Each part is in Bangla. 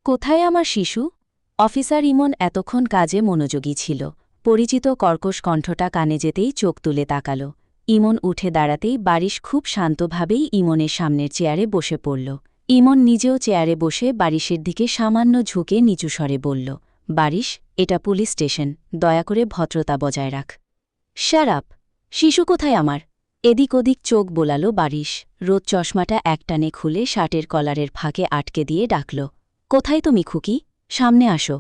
কোথায় আমার শিশু? অফিসার ইমন এতক্ষণ কাজে মনোযোগী ছিল। পরিচিত কর্কশ কণ্ঠটা কানে যেতেই চোখ তুলে তাকাল। ইমন উঠে দাঁড়াতেই বারিশ খুব শান্তভাবেই ইমনের সামনের চেয়ারে বসে পড়ল। ইমন নিজেও চেয়ারে বসে বারিশের দিকে সামান্য ঝুঁকে নিচু স্বরে বলল, বারিশ, এটা পুলিশ স্টেশন, দয়া করে ভদ্রতা বজায় রাখ। Shut up! শিশু কোথায় আমার? এদিক ওদিক চোখ বোলাল বারিশ। রোদ চশমাটা একটানে খুলে শার্টের কলারের ফাঁকে আটকে দিয়ে ডাকল, কোথায় তুমি খুকি? সামনে আসো।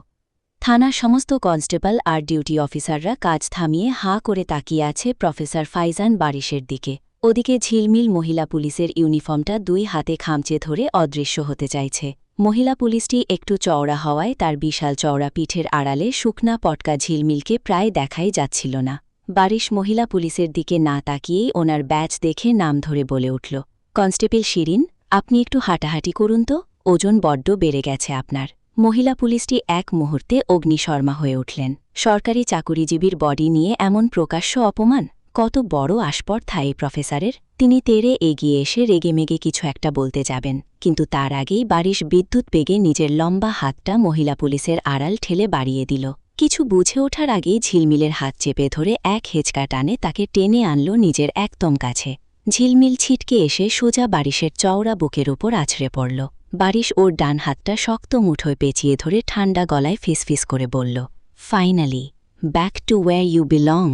থানার সমস্ত কনস্টেবল আর ডিউটি অফিসাররা কাজ থামিয়ে হাঁ করে তাকিয়ে আছে প্রফেসর ফাইজান বারিশের দিকে। ওদিকে ঝিলমিল মহিলা পুলিশের ইউনিফর্মটা দুই হাতে খামচে ধরে অদৃশ্য হতে চাইছে। মহিলা পুলিশটি একটু চওড়া হওয়ায় তার বিশাল চওড়া পিঠের আড়ালে শুকনা পটকা ঝিলমিলকে প্রায় দেখাই যাচ্ছিল না। বারিশ মহিলা পুলিশের দিকে না তাকিয়েই ওনার ব্যাচ দেখে নাম ধরে বলে উঠল, কনস্টেবল শিরিন, আপনি একটু হাঁটাহাঁটি করুন তো, ওজন বড্ড বেড়ে গেছে আপনার। মহিলা পুলিশটি এক মুহূর্তে অগ্নিশর্মা হয়ে উঠলেন। সরকারি চাকুরিজীবীর বডি নিয়ে এমন প্রকাশ্য অপমান! কত বড় আস্পর্ধা এই প্রফেসরের! তিনি তেড়ে এগিয়ে এসে রেগেমেগে কিছু একটা বলতে যাবেন, কিন্তু তার আগেই বারিশ বিদ্যুৎ বেগে নিজের লম্বা হাতটা মহিলা পুলিশের আড়াল ঠেলে বাড়িয়ে দিল। কিছু বুঝে ওঠার আগেই ঝিলমিলের হাত চেপে ধরে এক হেঁচকা টানে তাকে টেনে আনল নিজের একদম কাছে। ঝিলমিল ছিটকে এসে সোজা বারিশের চওড়া বুকের ওপর আছড়ে পড়ল। বারিশ ওর ডান হাতটা শক্ত মুঠোয় পেঁচিয়ে ধরে ঠান্ডা গলায় ফিসফিস করে বলল, finally back to where you belong,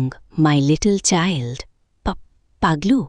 my little child. Paglu!